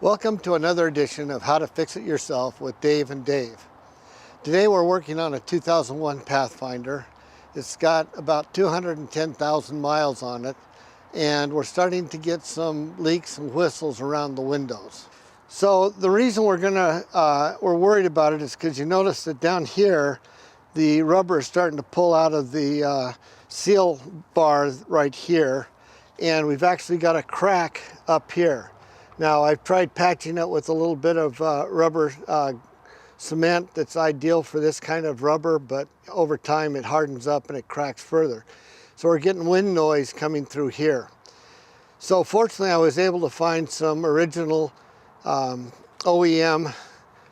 Welcome to another edition of How to Fix It Yourself with Dave and Dave. Today we're working on a 2001 Pathfinder. It's got about 210,000 miles on it, and we're starting to get some leaks and whistles around the windows. So the reason we're worried about it is because you notice that down here the rubber is starting to pull out of the seal bar right here, and we've actually got a crack up here. Now, I've tried patching it with a little bit of rubber cement that's ideal for this kind of rubber, but over time it hardens up and it cracks further. So we're getting wind noise coming through here. So fortunately, I was able to find some original OEM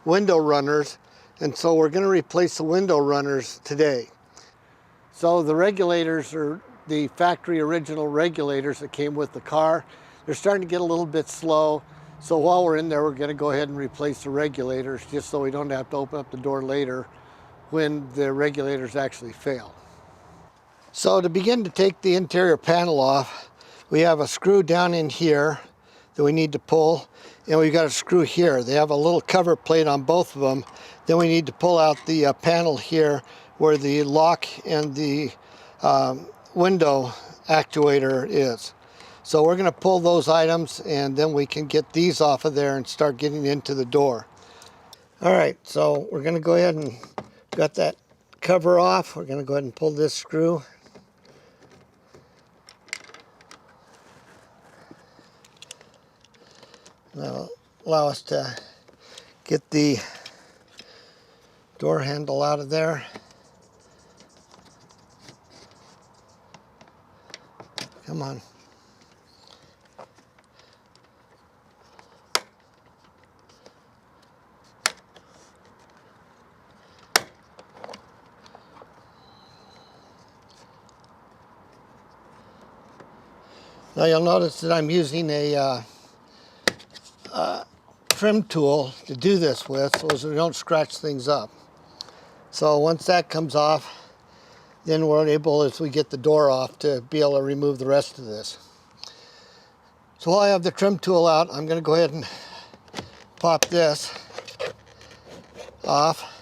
window runners, and so we're going to replace the window runners today. So the regulators are the factory original regulators that came with the car. They're starting to get a little bit slow, so while we're in there, we're going to go ahead and replace the regulators just so we don't have to open up the door later when the regulators actually fail. So to begin to take the interior panel off, we have a screw down in here that we need to pull, and we've got a screw here. They have a little cover plate on both of them. Then we need to pull out the panel here where the lock and the window actuator is. So we're going to pull those items, and then we can get these off of there and start getting into the door. All right, so we're going to go ahead and got that cover off. We're going to go ahead and pull this screw. That'll allow us to get the door handle out of there. Come on. Now you'll notice that I'm using a trim tool to do this with so as we don't scratch things up. So once that comes off, then we're able, as we get the door off, to be able to remove the rest of this. So while I have the trim tool out, I'm going to go ahead and pop this off.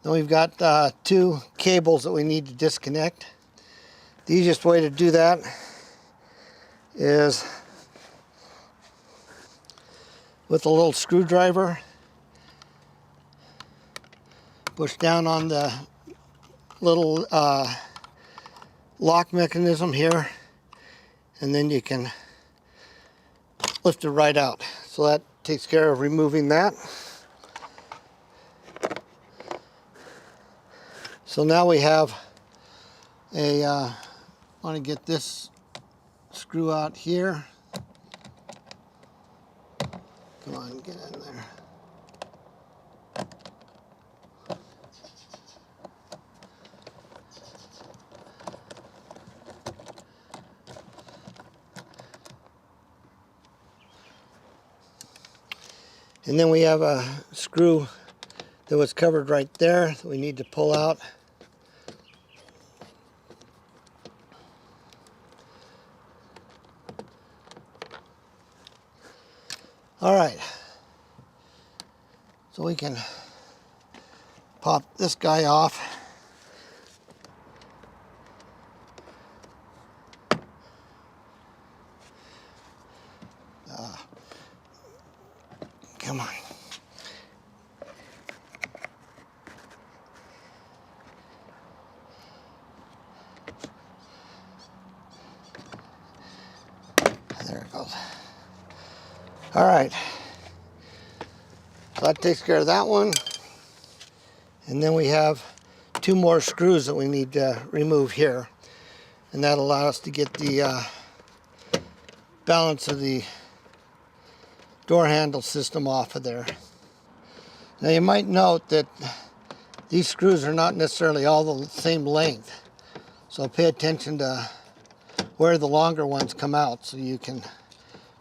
Then we've got two cables that we need to disconnect. The easiest way to do that is with a little screwdriver. Push down on the little lock mechanism here, and then you can lift it right out. So that takes care of removing that. So now we have want to get this screw out here. Come on, get in there. And then we have a screw that was covered right there that we need to pull out. All right, so we can pop this guy off. Come on. There it goes. All right, so that takes care of that one. And then we have two more screws that we need to remove here. And that'll allow us to get the balance of the door handle system off of there. Now you might note that these screws are not necessarily all the same length. So pay attention to where the longer ones come out so you can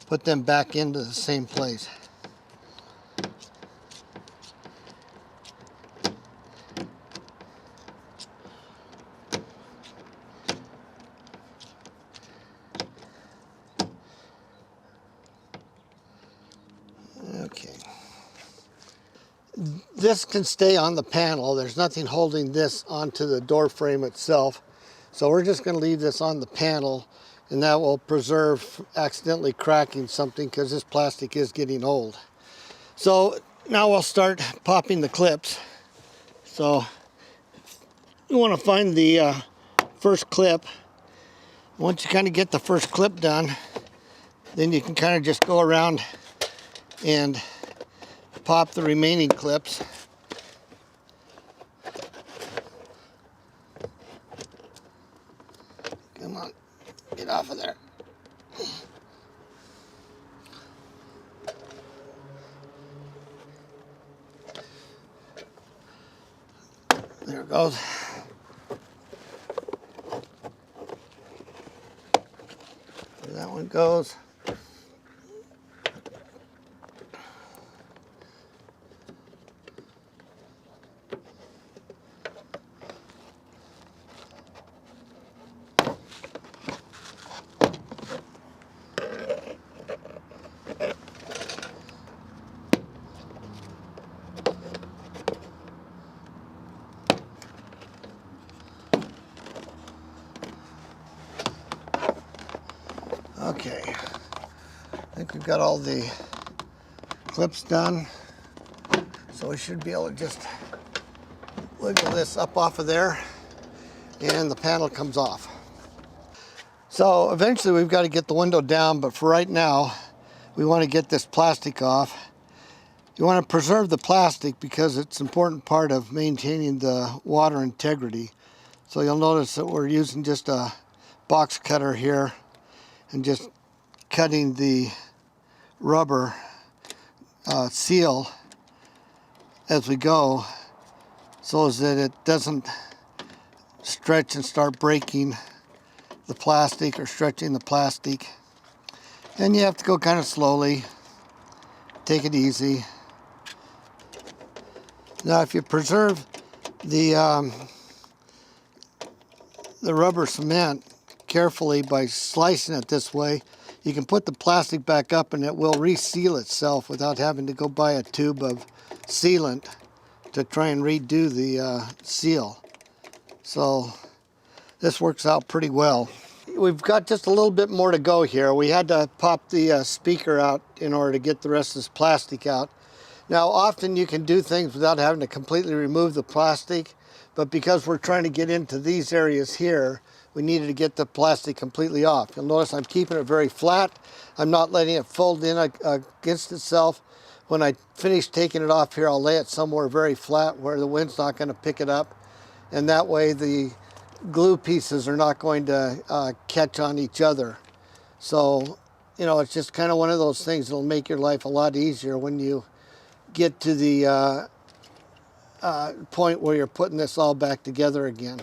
put them back into the same place. This can stay on the panel. There's nothing holding this onto the door frame itself. So we're just going to leave this on the panel, and that will preserve accidentally cracking something because this plastic is getting old. So now we'll start popping the clips. So you want to find the first clip. Once you kind of get the first clip done, then you can kind of just go around and pop the remaining clips. Come on, get off of there. There it goes. There that one goes. Okay, I think we've got all the clips done, so we should be able to just wiggle this up off of there, and the panel comes off. So eventually we've got to get the window down, but for right now, we want to get this plastic off. You want to preserve the plastic because it's an important part of maintaining the water integrity. So you'll notice that we're using just a box cutter here, and just cutting the rubber seal as we go so that it doesn't stretch and start breaking the plastic or stretching the plastic. And you have to go kind of slowly, take it easy. Now if you preserve the rubber cement carefully by slicing it this way, you can put the plastic back up and it will reseal itself without having to go buy a tube of sealant to try and redo the seal. So this works out pretty well. We've got just a little bit more to go here. We had to pop the speaker out in order to get the rest of this plastic out. Now often you can do things without having to completely remove the plastic, but because we're trying to get into these areas here, we needed to get the plastic completely off. You'll notice I'm keeping it very flat. I'm not letting it fold in against itself. When I finish taking it off here, I'll lay it somewhere very flat where the wind's not going to pick it up. And that way the glue pieces are not going to catch on each other. So, you know, it's just kind of one of those things that'll make your life a lot easier when you get to the point where you're putting this all back together again.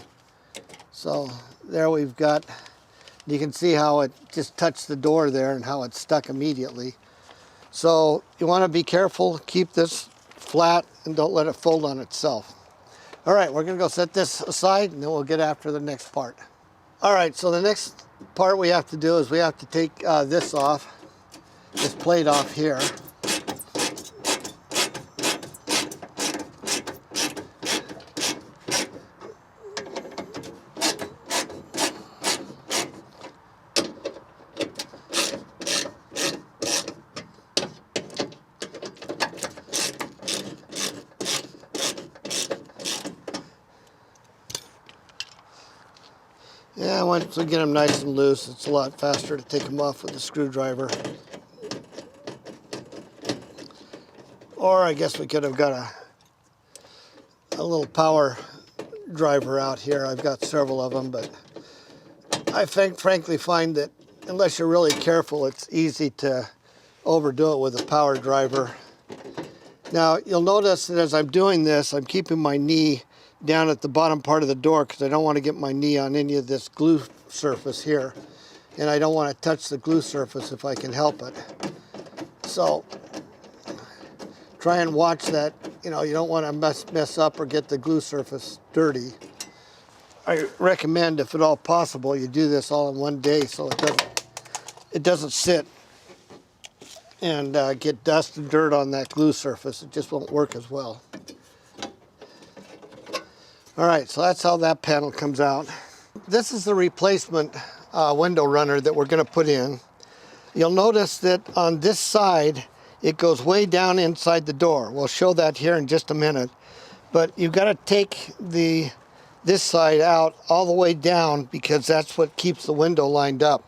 So there we've got, you can see how it just touched the door there and how it stuck immediately. So you want to be careful, keep this flat and don't let it fold on itself. All right, we're going to go set this aside and then we'll get after the next part. All right, so the next part we have to do is we have to take this off, this plate off here. Yeah, once we get them nice and loose, it's a lot faster to take them off with a screwdriver. Or I guess we could have got a little power driver out here. I've got several of them, but I frankly find that unless you're really careful, it's easy to overdo it with a power driver. Now, you'll notice that as I'm doing this, I'm keeping my knee down at the bottom part of the door because I don't want to get my knee on any of this glue surface here. And I don't want to touch the glue surface if I can help it. So try and watch that, you know, you don't want to mess up or get the glue surface dirty. I recommend, if at all possible, you do this all in one day so it doesn't sit and get dust and dirt on that glue surface. It just won't work as well. All right, so that's how that panel comes out. This is the replacement window runner that we're going to put in. You'll notice that on this side, it goes way down inside the door. We'll show that here in just a minute. But you've got to take this side out all the way down because that's what keeps the window lined up.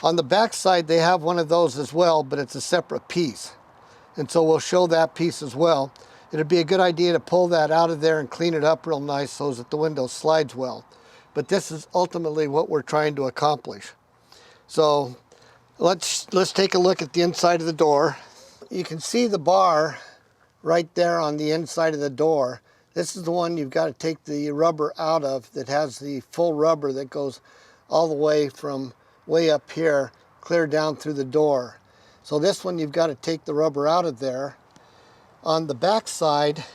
On the back side, they have one of those as well, but it's a separate piece. And so we'll show that piece as well. It'd be a good idea to pull that out of there and clean it up real nice so that the window slides well. But this is ultimately what we're trying to accomplish. So let's take a look at the inside of the door. You can see the bar right there on the inside of the door. This is the one you've got to take the rubber out of that has the full rubber that goes all the way from way up here, clear down through the door. So this one you've got to take the rubber out of there. On the back side,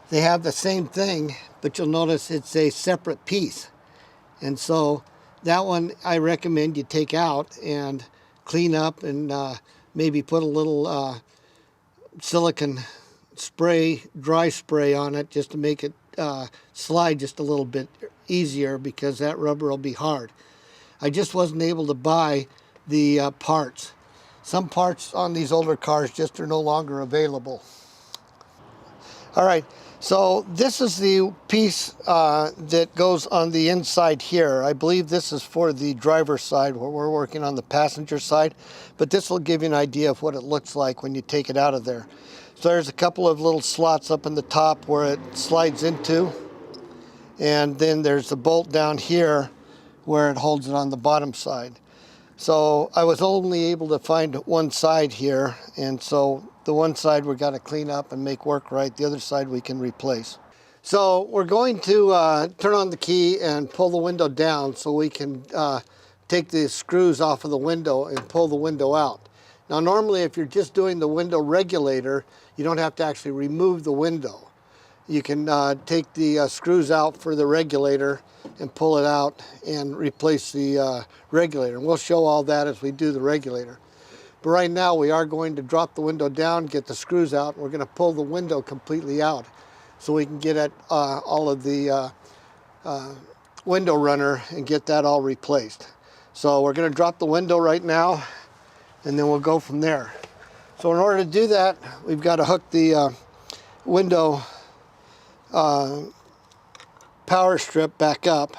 they have the same thing, but you'll notice it's a separate piece. And so that one I recommend you take out and clean up and maybe put a little silicone spray, dry spray on it just to make it slide just a little bit easier because that rubber will be hard. I just wasn't able to buy the parts. Some parts on these older cars just are no longer available. All right, so this is the piece that goes on the inside here. I believe this is for the driver's side where we're working on the passenger side, but this will give you an idea of what it looks like when you take it out of there. So there's a couple of little slots up in the top where it slides into, and then there's the bolt down here where it holds it on the bottom side. So I was only able to find one side here, and so the one side we've got to clean up and make work right. The other side we can replace. So we're going to turn on the key and pull the window down so we can take the screws off of the window and pull the window out. Now normally if you're just doing the window regulator, you don't have to actually remove the window. You can take the screws out for the regulator and pull it out and replace the regulator. And we'll show all that as we do the regulator. But right now we are going to drop the window down, get the screws out, and we're going to pull the window completely out so we can get at all of the window runner and get that all replaced. So we're going to drop the window right now and then we'll go from there. So in order to do that, we've got to hook the window power strip back up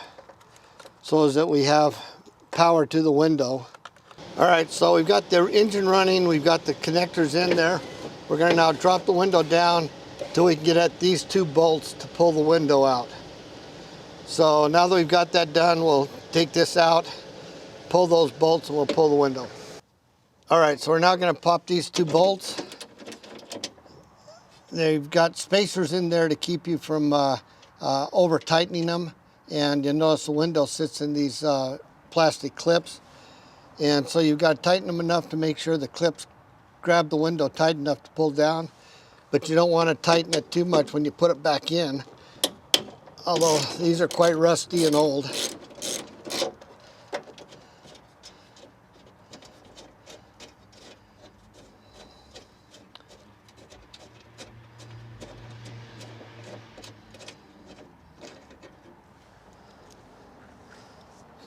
so that we have power to the window. All right, so we've got the engine running, we've got the connectors in there. We're going to now drop the window down until we can get at these two bolts to pull the window out. So now that we've got that done, we'll take this out, pull those bolts, and we'll pull the window. All right, so we're now going to pop these two bolts. They've got spacers in there to keep you from over tightening them, and you'll notice the window sits in these plastic clips, and so you've got to tighten them enough to make sure the clips grab the window tight enough to pull down, but you don't want to tighten it too much when you put it back in, although these are quite rusty and old.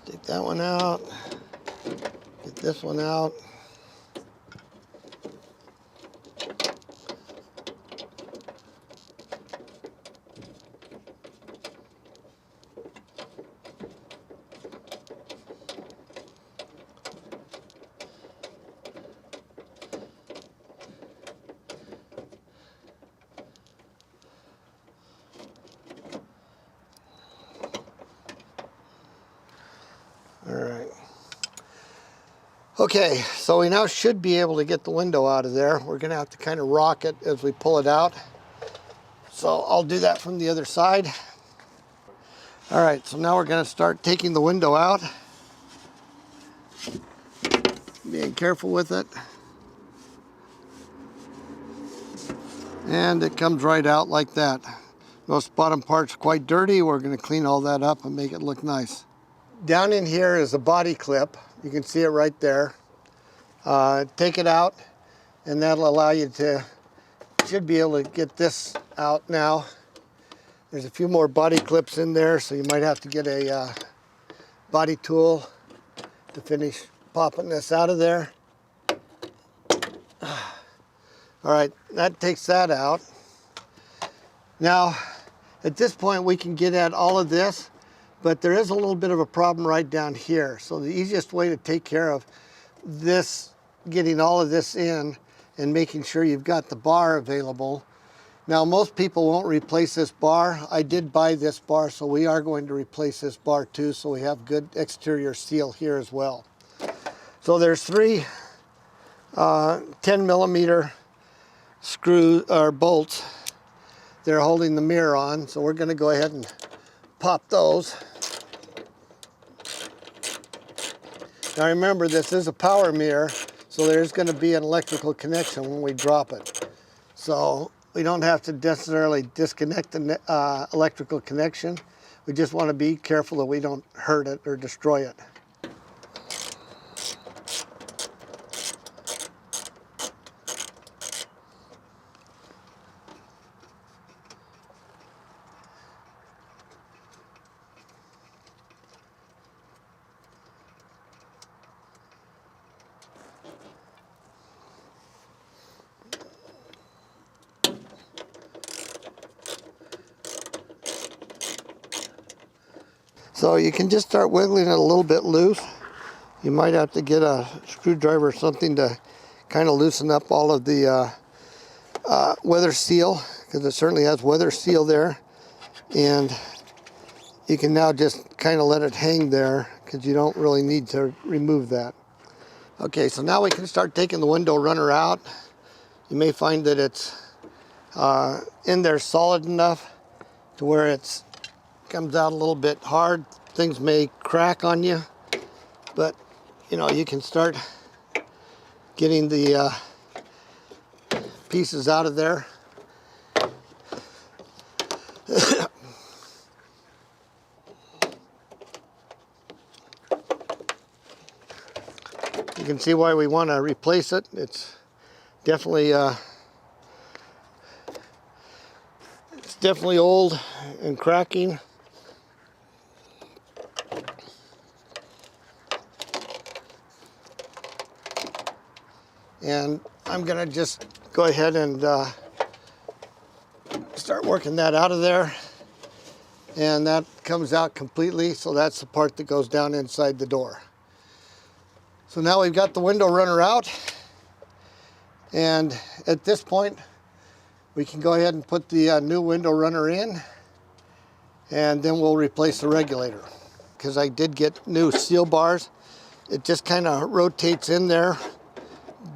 Take that one out, get this one out. All right. Okay, so we now should be able to get the window out of there. We're gonna have to kind of rock it as we pull it out. So I'll do that from the other side. All right, so now we're gonna start taking the window out. Being careful with it. And it comes right out like that. Those bottom part's quite dirty. We're gonna clean all that up and make it look nice. Down in here is a body clip. You can see it right there. Take it out, and that'll allow you to, should be able to get this out now. There's a few more body clips in there, so you might have to get a body tool to finish popping this out of there. All right, that takes that out. Now, at this point, we can get at all of this, but there is a little bit of a problem right down here. So the easiest way to take care of this, getting all of this in and making sure you've got the bar available. Now, most people won't replace this bar. I did buy this bar, so we are going to replace this bar too, so we have good exterior seal here as well. So there's three 10mm screw or bolts. They're holding the mirror on, so we're going to go ahead and pop those. Now remember, this is a power mirror, so there's going to be an electrical connection when we drop it. So we don't have to necessarily disconnect the electrical connection. We just want to be careful that we don't hurt it or destroy it. So you can just start wiggling it a little bit loose. You might have to get a screwdriver or something to kind of loosen up all of the weather seal, because it certainly has weather seal there. And you can now just kind of let it hang there, because you don't really need to remove that. Okay, so now we can start taking the window runner out. You may find that it's in there solid enough to where it's comes out a little bit hard. Things may crack on you, but you know, you can start getting the pieces out of there. You can see why we want to replace it. It's definitely old and cracking. And I'm gonna just go ahead and start working that out of there. And that comes out completely, so that's the part that goes down inside the door. So now we've got the window runner out. And at this point, we can go ahead and put the new window runner in, and then we'll replace the regulator. Because I did get new seal bars, it just kind of rotates in there.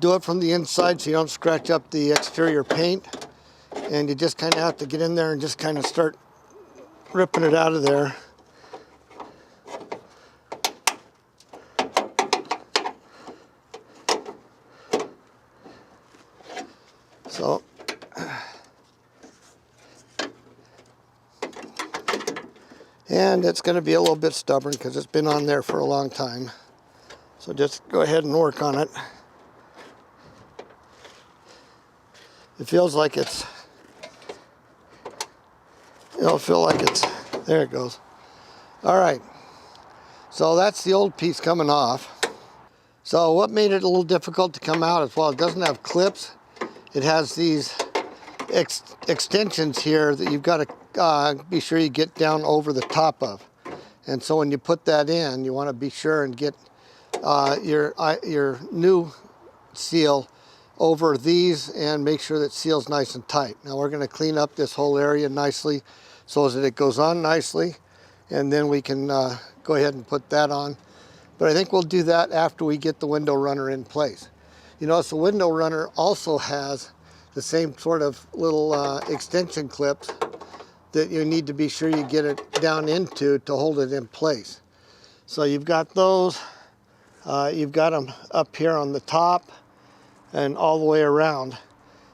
Do it from the inside so you don't scratch up the exterior paint. And you just kind of have to get in there and just kind of start ripping it out of there. So, and it's going to be a little bit stubborn because it's been on there for a long time. So just go ahead and work on it. It feels like it's, it'll feel like it's, there it goes. All right, so that's the old piece coming off. So what made it a little difficult to come out is, well, it doesn't have clips. It has these extensions here that you've got to be sure you get down over the top of. And so when you put that in, you want to be sure and get your new seal over these and make sure that seal's nice and tight. Now we're going to clean up this whole area nicely so that it goes on nicely, and then we can go ahead and put that on. But I think we'll do that after we get the window runner in place. You notice the window runner also has the same sort of little extension clips that you need to be sure you get it down into to hold it in place. So you've got those, you've got them up here on the top and all the way around.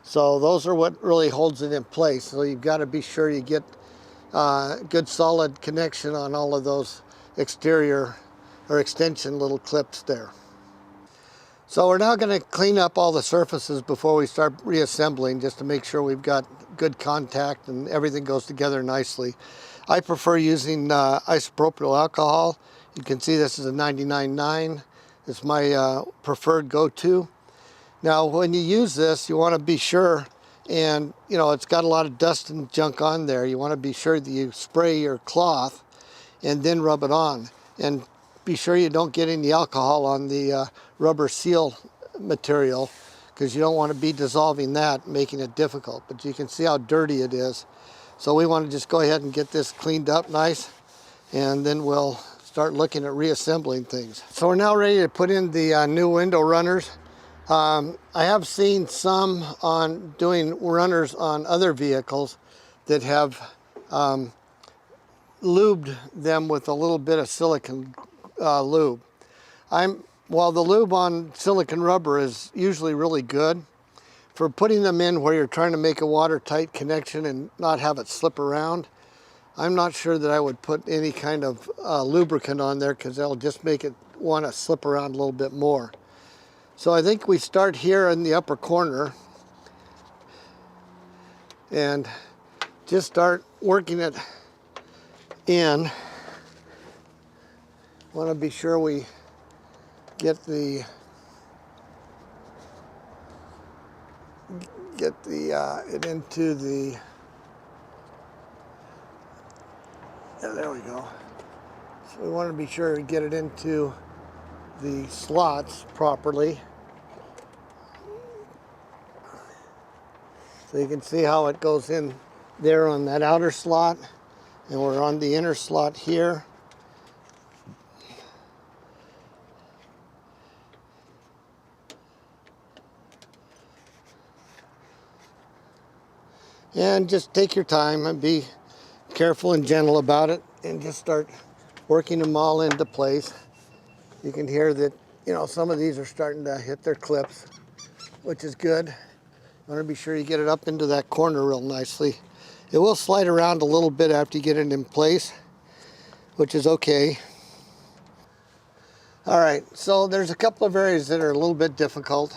So those are what really holds it in place. So you've got to be sure you get good solid connection on all of those exterior or extension little clips there. So we're now going to clean up all the surfaces before we start reassembling, just to make sure we've got good contact and everything goes together nicely. I prefer using isopropyl alcohol. You can see this is a 99.9. It's my preferred go-to. Now when you use this, you want to be sure, and you know it's got a lot of dust and junk on there, you want to be sure that you spray your cloth and then rub it on. And be sure you don't get any alcohol on the rubber seal material, because you don't want to be dissolving that, making it difficult. But you can see how dirty it is. So we want to just go ahead and get this cleaned up nice, and then we'll start looking at reassembling things. So we're now ready to put in the new window runners. I have seen some on doing runners on other vehicles that have lubed them with a little bit of silicone lube. While the lube on silicone rubber is usually really good, for putting them in where you're trying to make a watertight connection and not have it slip around, I'm not sure that I would put any kind of lubricant on there, because that'll just make it want to slip around a little bit more. So I think we start here in the upper corner and just start working it in. Want to be sure we get it into the, yeah, there we go. So we want to be sure to get it into the slots properly. So you can see how it goes in there on that outer slot, and we're on the inner slot here. And just take your time and be careful and gentle about it, and just start working them all into place. You can hear that, you know, some of these are starting to hit their clips, which is good. You want to be sure you get it up into that corner real nicely. It will slide around a little bit after you get it in place, which is okay. All right, so there's a couple of areas that are a little bit difficult.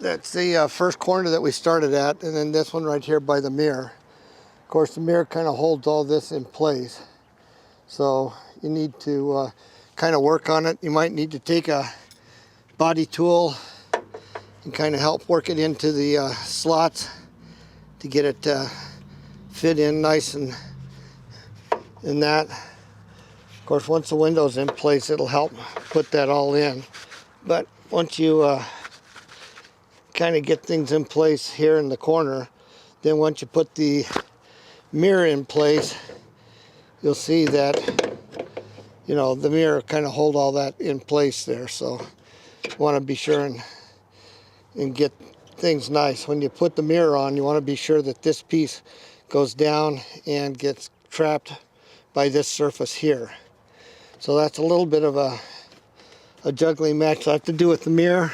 That's the first corner that we started at, and then this one right here by the mirror. Of course, the mirror kind of holds all this in place. So you need to kind of work on it. You might need to take a body tool and kind of help work it into the slots to get it fit in nice and in that. Of course, once the window's in place, it'll help put that all in. But once you kind of get things in place here in the corner, then once you put the mirror in place, you'll see that, you know, the mirror kind of hold all that in place there. So you want to be sure and get things nice. When you put the mirror on, you want to be sure that this piece goes down and gets trapped by this surface here. So that's a little bit of a juggling match I have to do with the mirror.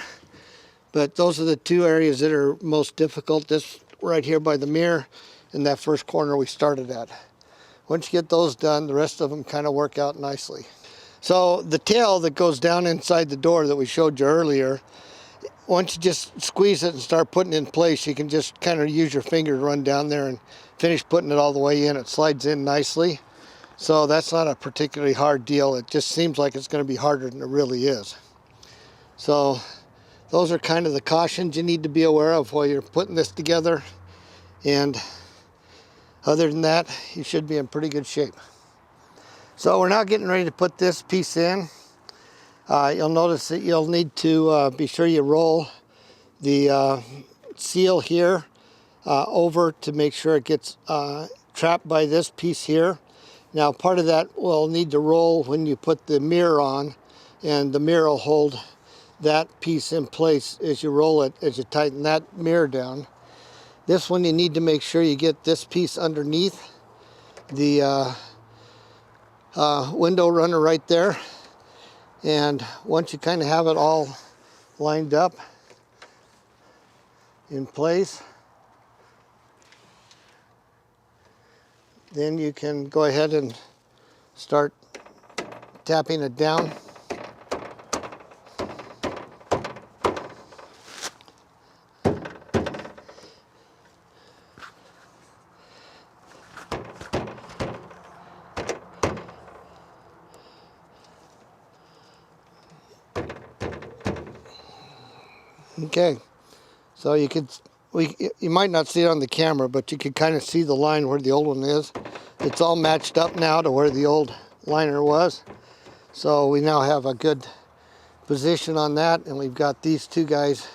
But those are the two areas that are most difficult. This right here by the mirror and that first corner we started at. Once you get those done, the rest of them kind of work out nicely. So the tail that goes down inside the door that we showed you earlier, once you just squeeze it and start putting it in place, you can just kind of use your finger to run down there and finish putting it all the way in. It slides in nicely. So that's not a particularly hard deal. It just seems like it's going to be harder than it really is. So those are kind of the cautions you need to be aware of while you're putting this together. And other than that, you should be in pretty good shape. So we're now getting ready to put this piece in. You'll notice that you'll need to be sure you roll the seal here over to make sure it gets trapped by this piece here. Now part of that will need to roll when you put the mirror on, and the mirror will hold that piece in place as you roll it, as you tighten that mirror down. This one you need to make sure you get this piece underneath the window runner right there. And once you kind of have it all lined up in place, then you can go ahead and start tapping it down. Okay, so you might not see it on the camera, but you could kind of see the line where the old one is. It's all matched up now to where the old liner was. So we now have a good position on that, and we've got these two guys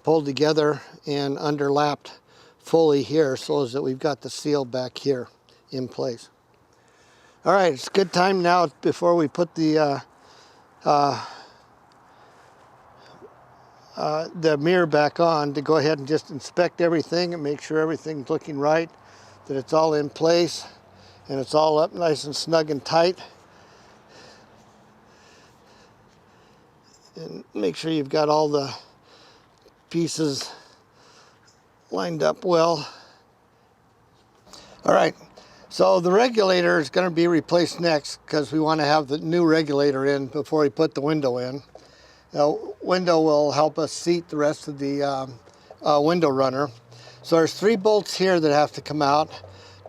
pulled together and underlapped fully here so that we've got the seal back here in place. All right, it's a good time now before we put the mirror back on to go ahead and just inspect everything and make sure everything's looking right, that it's all in place and it's all up nice and snug and tight. And make sure you've got all the pieces lined up well. All right, so the regulator is going to be replaced next because we want to have the new regulator in before we put the window in. The window will help us seat the rest of the window runner. So there's 3 bolts here that have to come out,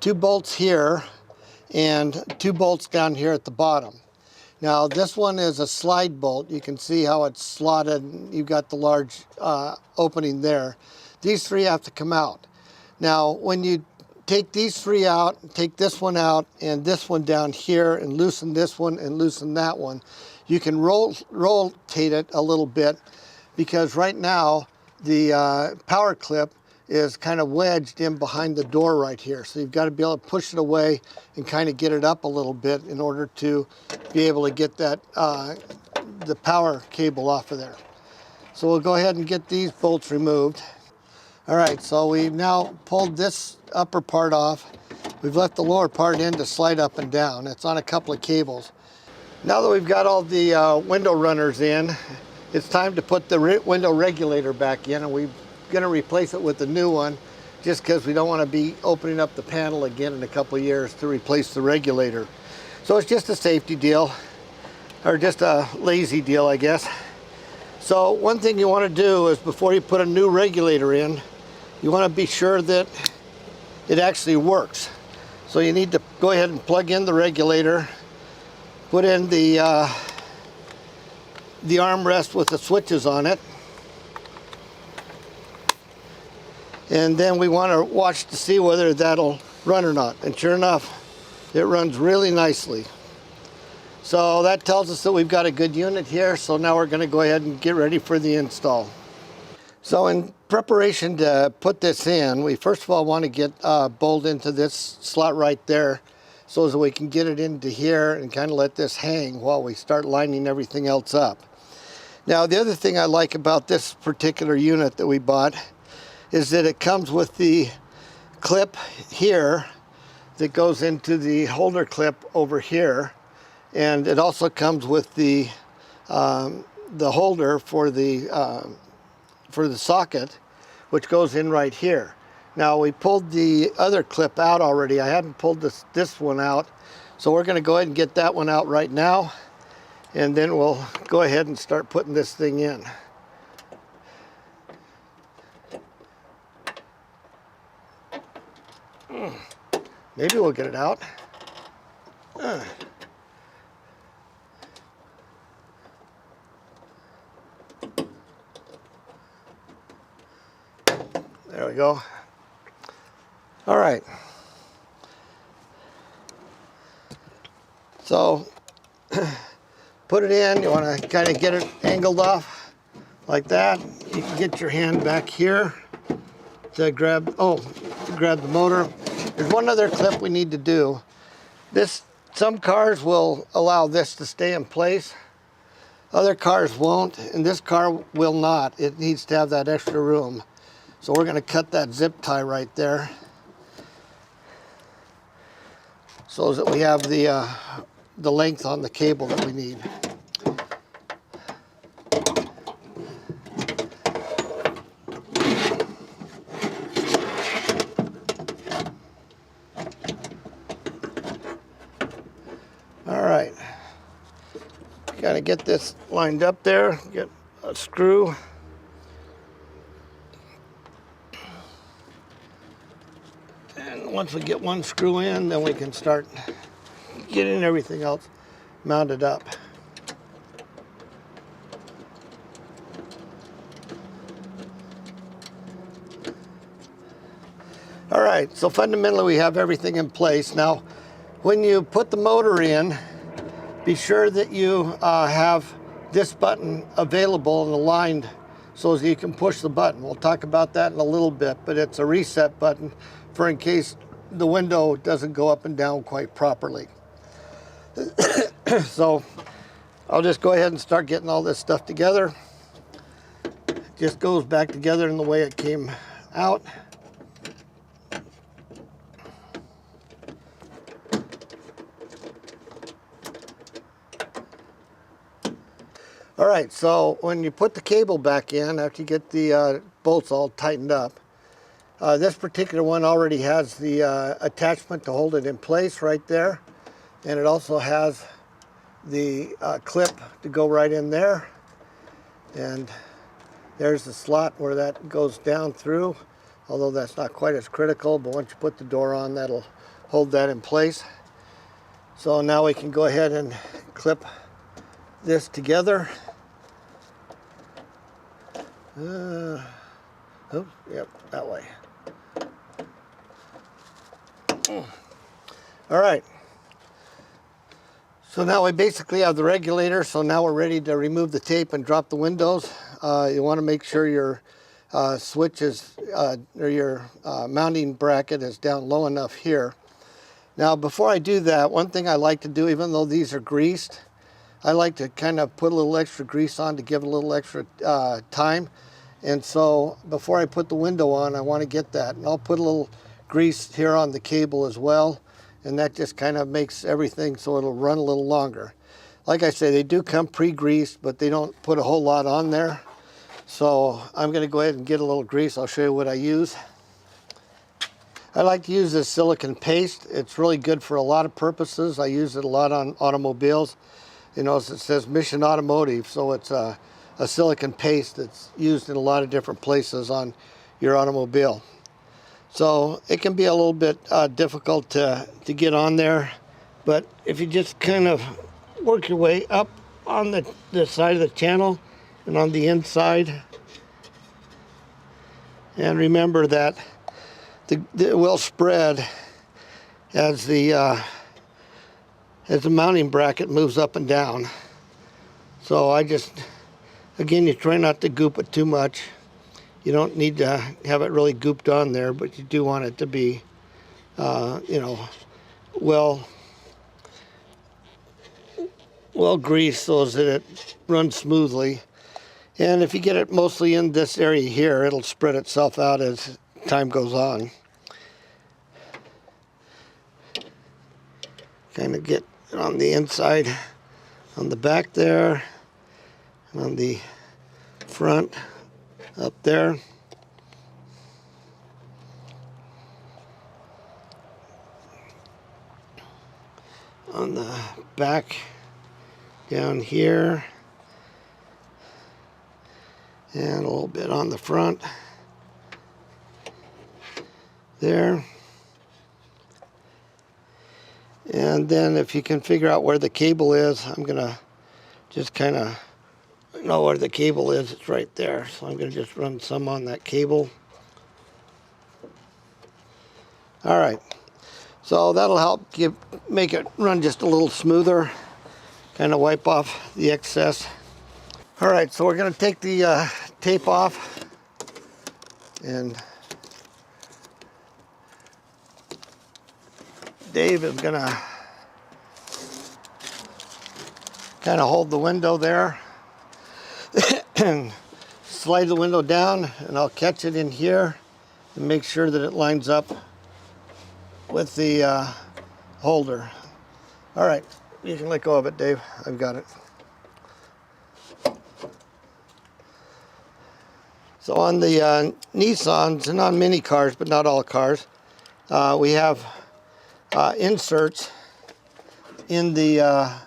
2 bolts here, and 2 bolts down here at the bottom. Now this one is a slide bolt. You can see how it's slotted. You've got the large opening there. These 3 have to come out. Now when you take these 3 out, take this one out and this one down here and loosen this one and loosen that one, you can rotate it a little bit, because right now the power clip is kind of wedged in behind the door right here. So you've got to be able to push it away and kind of get it up a little bit in order to be able to get that the power cable off of there. So we'll go ahead and get these bolts removed. All right, so we've now pulled this upper part off. We've left the lower part in to slide up and down. It's on a couple of cables. Now that we've got all the window runners in, it's time to put the window regulator back in, and we're going to replace it with a new one just because we don't want to be opening up the panel again in a couple of years to replace the regulator. So it's just a safety deal, or just a lazy deal, I guess. So one thing you want to do is, before you put a new regulator in, you want to be sure that it actually works. So you need to go ahead and plug in the regulator, put in the armrest with the switches on it, and then we want to watch to see whether that'll run or not. And sure enough, it runs really nicely. So that tells us that we've got a good unit here. So now we're going to go ahead and get ready for the install. So in preparation to put this in, we first of all want to get a bolt into this slot right there, so that we can get it into here and kind of let this hang while we start lining everything else up. Now the other thing I like about this particular unit that we bought is that it comes with the clip here that goes into the holder clip over here, and it also comes with the holder for the socket, which goes in right here. Now we pulled the other clip out already. I hadn't pulled this one out, so we're going to go ahead and get that one out right now, and then we'll go ahead and start putting this thing in. Maybe we'll get it out. There we go. All right. So put it in. You want to kind of get it angled off like that. You can get your hand back here to grab the motor. There's one other clip we need to do. Some cars will allow this to stay in place. Other cars won't, and this car will not. It needs to have that extra room. So we're going to cut that zip tie right there, so that we have the length on the cable that we need. All right, got to get this lined up there, get a screw. And once we get one screw in, then we can start getting everything else mounted up. All right, so fundamentally we have everything in place. Now, when you put the motor in, be sure that you have this button available and aligned so as you can push the button. We'll talk about that in a little bit, but it's a reset button for in case the window doesn't go up and down quite properly. So I'll just go ahead and start getting all this stuff together. It just goes back together in the way it came out. All right, so when you put the cable back in, after you get the bolts all tightened up, this particular one already has the attachment to hold it in place right there. And it also has the clip to go right in there. And there's the slot where that goes down through, although that's not quite as critical, but once you put the door on, that'll hold that in place. So now we can go ahead and clip this together. Oh, yep, that way. All right. So now we basically have the regulator, so now we're ready to remove the tape and drop the windows. You want to make sure your switch is, or your mounting bracket is down low enough here. Now before I do that, one thing I like to do, even though these are greased, I like to kind of put a little extra grease on to give it a little extra time. And so before I put the window on, I want to get that. And I'll put a little grease here on the cable as well. And that just kind of makes everything so it'll run a little longer. Like I say, they do come pre-greased, but they don't put a whole lot on there. So I'm going to go ahead and get a little grease. I'll show you what I use. I like to use this silicone paste. It's really good for a lot of purposes. I use it a lot on automobiles. You know, it says Mission Automotive, so it's a silicone paste that's used in a lot of different places on your automobile. So it can be a little bit difficult to get on there, but if you just kind of work your way up on the side of the channel and on the inside, and remember that it will spread as the mounting bracket moves up and down. So again, you try not to goop it too much. You don't need to have it really gooped on there, but you do want it to be, you know, well greased so that it runs smoothly. And if you get it mostly in this area here, it'll spread itself out as time goes on. Kind of get it on the inside, on the back there, and on the front up there. On the back down here, and a little bit on the front there. And then if you can figure out where the cable is, I'm gonna just kind of know where the cable is. It's right there, so I'm going to just run some on that cable. All right, so that'll help make it run just a little smoother, kind of wipe off the excess. All right, so we're going to take the tape off, and Dave is going to kind of hold the window there. And slide the window down, and I'll catch it in here and make sure that it lines up with the holder. All right, you can let go of it, Dave. I've got it. So on the Nissans and on many cars, but not all cars, we have inserts in the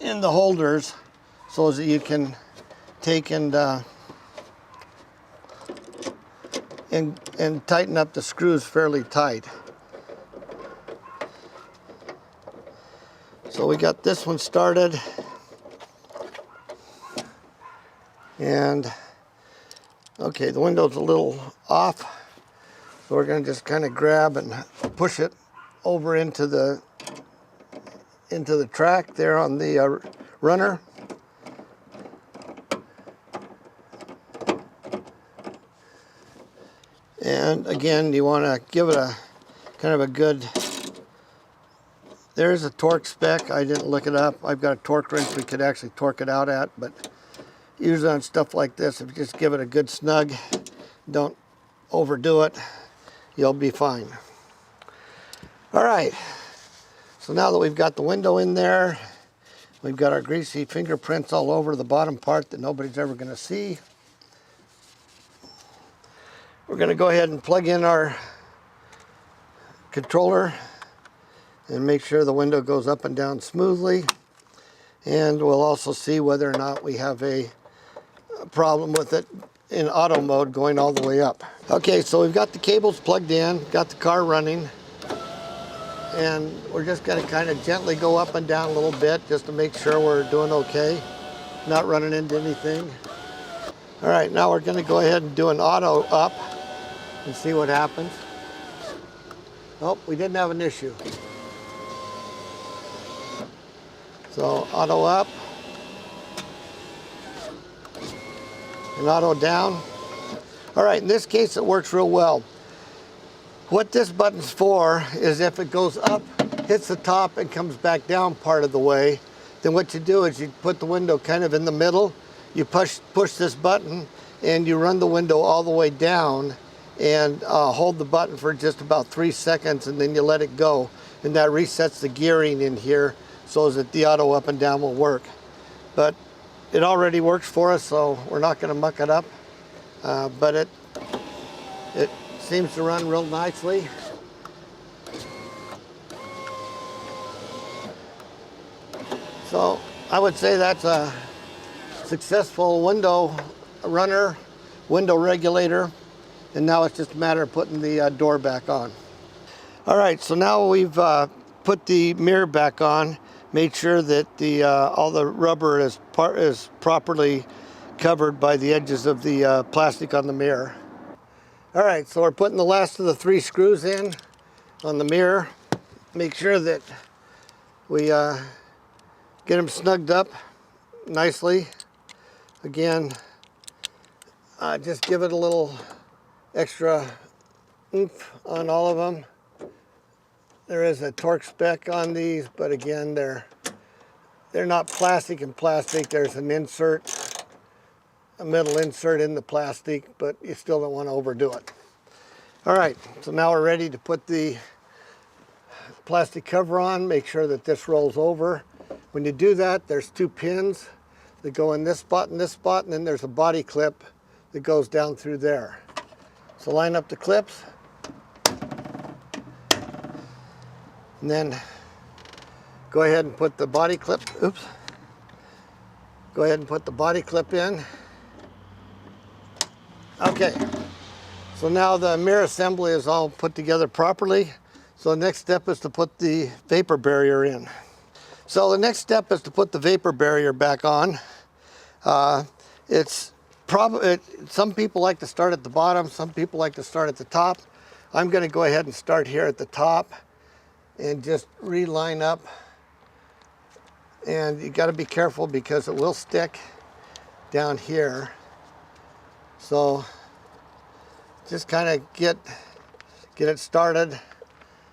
holders so that you can take and tighten up the screws fairly tight. So we got this one started, and okay, the window's a little off, So we're going to just kind of grab and push it over into the track there on the runner. And again, you want to give it a kind of a good, there's a torque spec. I didn't look it up. I've got a torque wrench we could actually torque it out at, but usually on stuff like this, if you just give it a good snug, don't overdo it, you'll be fine. All right, so now that we've got the window in there, we've got our greasy fingerprints all over the bottom part that nobody's ever going to see. We're going to go ahead and plug in our controller and make sure the window goes up and down smoothly. And we'll also see whether or not we have a problem with it in auto mode going all the way up. Okay, so we've got the cables plugged in, got the car running, and we're just going to kind of gently go up and down a little bit just to make sure we're doing okay, not running into anything. All right, now we're going to go ahead and do an auto up and see what happens. Oh, we didn't have an issue. So auto up and auto down. All right, in this case it works real well. What this button's for is if it goes up, hits the top and comes back down part of the way, then what you do is you put the window kind of in the middle, you push this button and you run the window all the way down and hold the button for just about 3 seconds and then you let it go. And that resets the gearing in here so that the auto up and down will work. But it already works for us, so we're not going to muck it up. But it seems to run real nicely. So I would say that's a successful window runner, window regulator. And now it's just a matter of putting the door back on. All right, so now we've put the mirror back on, made sure that all the rubber is properly covered by the edges of the plastic on the mirror. All right, so we're putting the last of the 3 screws in on the mirror. Make sure that we get them snugged up nicely. Again, just give it a little extra oomph on all of them. There is a torque spec on these, but again, they're not plastic and plastic. There's an insert, a metal insert in the plastic, but you still don't want to overdo it. All right, so now we're ready to put the plastic cover on. Make sure that this rolls over. When you do that, there's 2 pins that go in this spot and this spot, and then there's a body clip that goes down through there. So line up the clips, and then go ahead and put the body clip, go ahead and put the body clip in. Okay, so now the mirror assembly is all put together properly. So the next step is to put the vapor barrier in. So the next step is to put the vapor barrier back on. Some people like to start at the bottom, some people like to start at the top. I'm going to go ahead and start here at the top and just reline up. And you got to be careful because it will stick down here. So just kind of get it started,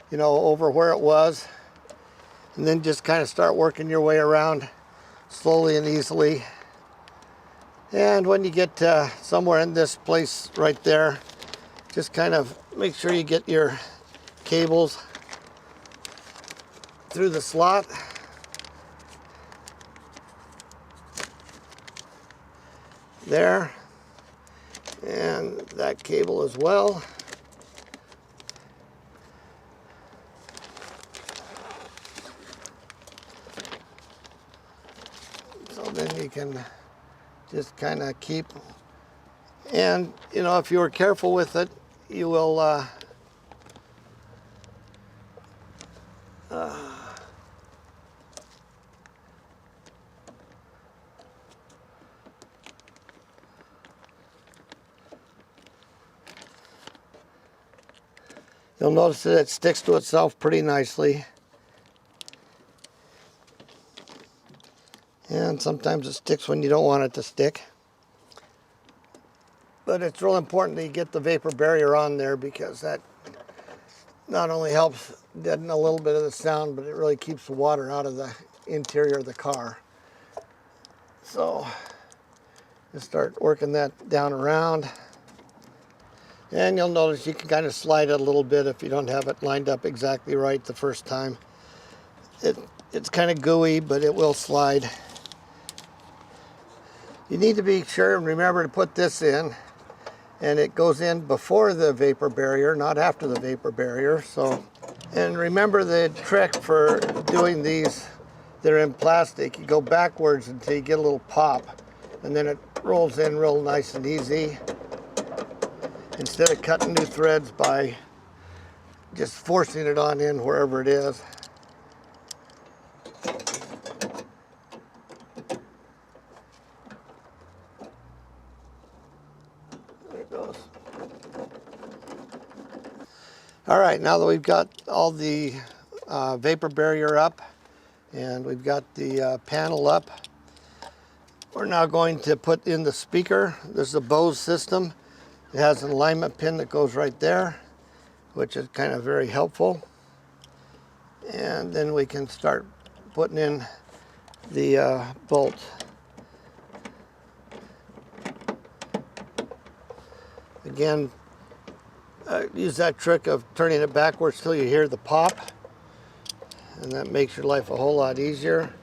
you know, over where it was, and then just kind of start working your way around slowly and easily. And when you get somewhere in this place right there, just kind of make sure you get your cables through the slot. There. And that cable as well. So then you can just kind of keep, and you know, if you were careful with it, you will You'll notice that it sticks to itself pretty nicely. And sometimes it sticks when you don't want it to stick. But it's real important that you get the vapor barrier on there, because that not only helps deaden a little bit of the sound, but it really keeps the water out of the interior of the car. So just start working that down around. And you'll notice you can kind of slide it a little bit if you don't have it lined up exactly right the first time. It's kind of gooey, but it will slide. You need to be sure and remember to put this in, and it goes in before the vapor barrier, not after the vapor barrier. So, and remember the trick for doing these, they're in plastic. You go backwards until you get a little pop, and then it rolls in real nice and easy, instead of cutting new threads by just forcing it on in wherever it is. All right, now that we've got all the vapor barrier up and we've got the panel up, we're now going to put in the speaker. This is a Bose system. It has an alignment pin that goes right there, which is kind of very helpful. And then we can start putting in the bolts. Again, use that trick of turning it backwards till you hear the pop, and that makes your life a whole lot easier.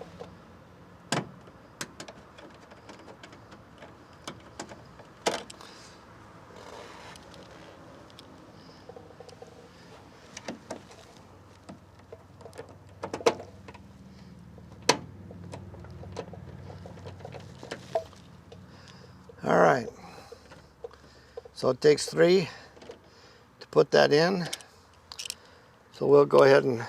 All right, so it takes 3 to put that in. So we'll go ahead and,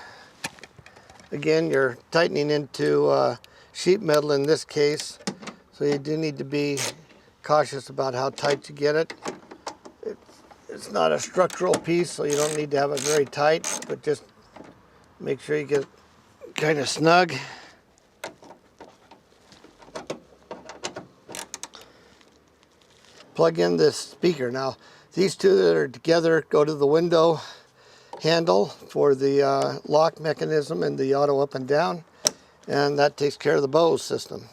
again, you're tightening into sheet metal in this case, so you do need to be cautious about how tight you get it. It's not a structural piece, so you don't need to have it very tight, but just make sure you get it kind of snug. Plug in this speaker. Now, these two that are together go to the window handle for the lock mechanism and the auto up and down, and that takes care of the Bose system.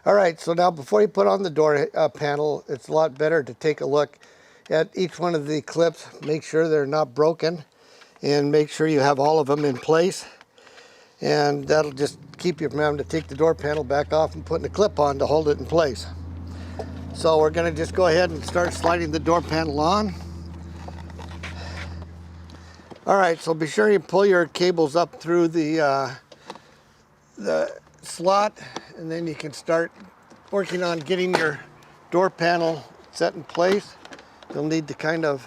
All right, so now before you put on the door panel, it's a lot better to take a look at each one of the clips, make sure they're not broken, and make sure you have all of them in place. And that'll just keep you from having to take the door panel back off and putting a clip on to hold it in place. So we're going to just go ahead and start sliding the door panel on. All right, so be sure you pull your cables up through the slot, and then you can start working on getting your door panel set in place. You'll need to kind of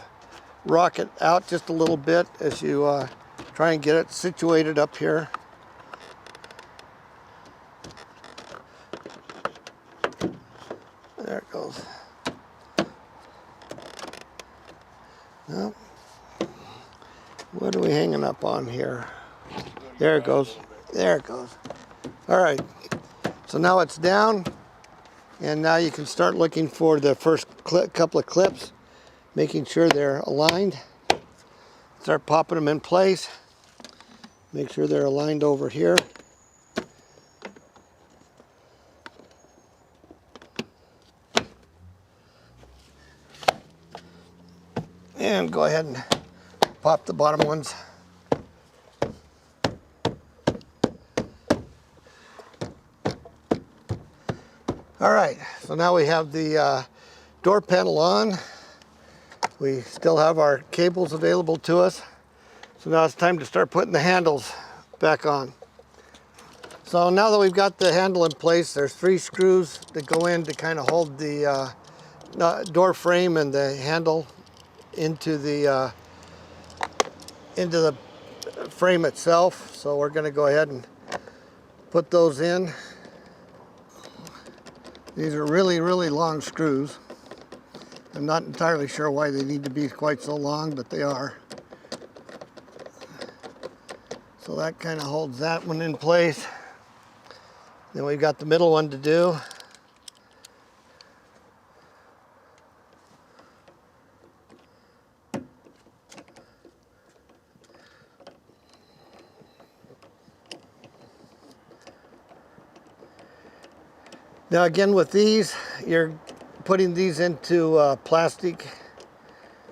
rock it out just a little bit as you try and get it situated up here. There it goes. Now, what are we hanging up on here? There it goes. There it goes. All right. So now it's down, and now you can start looking for the first couple of clips, making sure they're aligned. Start popping them in place. Make sure they're aligned over here. And go ahead and pop the bottom ones. All right, so now we have the door panel on. We still have our cables available to us. So now it's time to start putting the handles back on. So now that we've got the handle in place, there's 3 screws that go in to kind of hold the door frame and the handle into the frame itself. So we're going to go ahead and put those in. These are really, really long screws. I'm not entirely sure why they need to be quite so long, but they are. So that kind of holds that one in place. Then we've got the middle one to do. Now again, with these, you're putting these into plastic,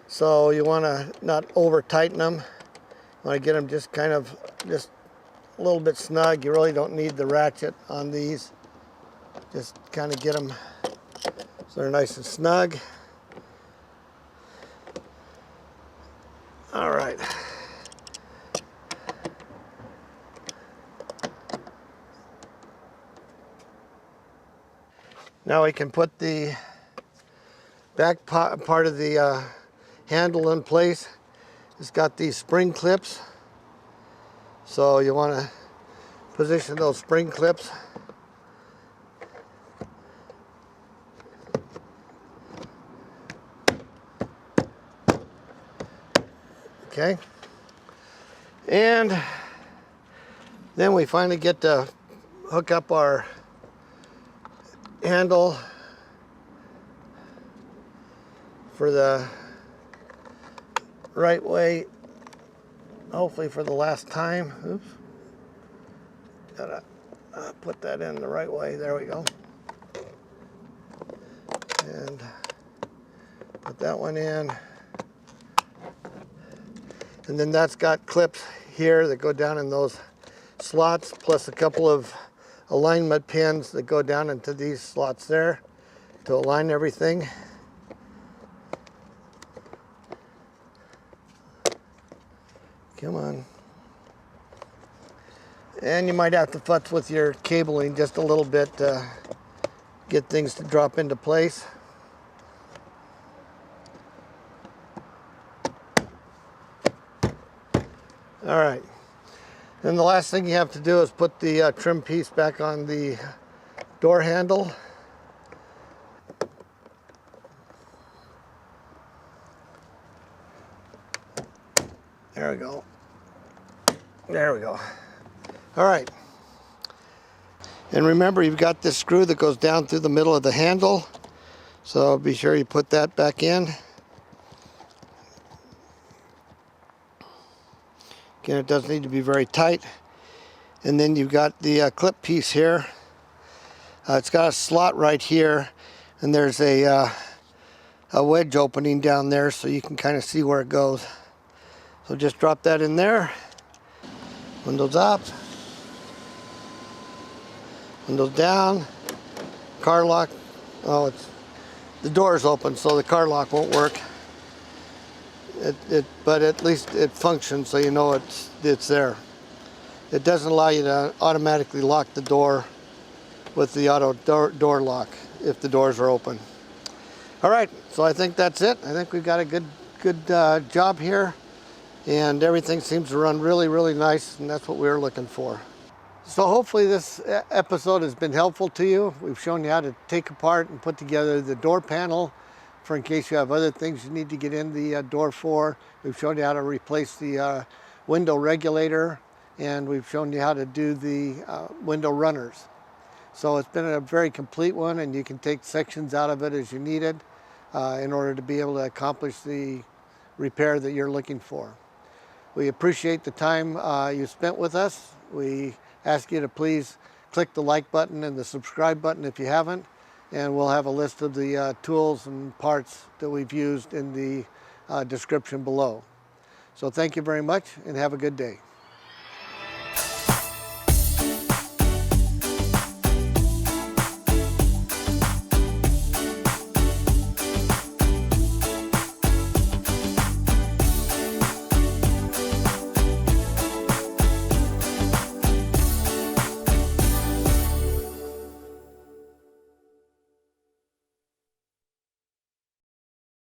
so you want to not over tighten them. You want to get them just kind of just a little bit snug. You really don't need the ratchet on these. Just kind of get them so they're nice and snug. All right. Now we can put the back part of the handle in place. It's got these spring clips. So you want to position those spring clips. Okay. And then we finally get to hook up our handle for the right way, hopefully for the last time. Oops. Gotta put that in the right way. There we go. And put that one in. And then that's got clips here that go down in those slots, plus a couple of alignment pins that go down into these slots there to align everything. Come on. And you might have to futz with your cabling just a little bit to get things to drop into place. All right. Then the last thing you have to do is put the trim piece back on the door handle. There we go. There we go. All right. And remember, you've got this screw that goes down through the middle of the handle. So be sure you put that back in. Again, it does need to be very tight. And then you've got the clip piece here. It's got a slot right here, and there's a wedge opening down there, so you can kind of see where it goes. So just drop that in there. Windows up. Windows down. Car lock. Oh, the door is open, so the car lock won't work. But at least it functions, so you know it's there. It doesn't allow you to automatically lock the door with the auto door lock if the doors are open. All right, so I think that's it. I think we've got a good job here, and everything seems to run really, really nice, and that's what we were looking for. So hopefully this episode has been helpful to you. We've shown you how to take apart and put together the door panel for in case you have other things you need to get in the door for. We've shown you how to replace the window regulator, and we've shown you how to do the window runners. So it's been a very complete one, and you can take sections out of it as you need it in order to be able to accomplish the repair that you're looking for. We appreciate the time you spent with us. We ask you to please click the like button and the subscribe button if you haven't, and we'll have a list of the tools and parts that we've used in the description below. So thank you very much, and have a good day.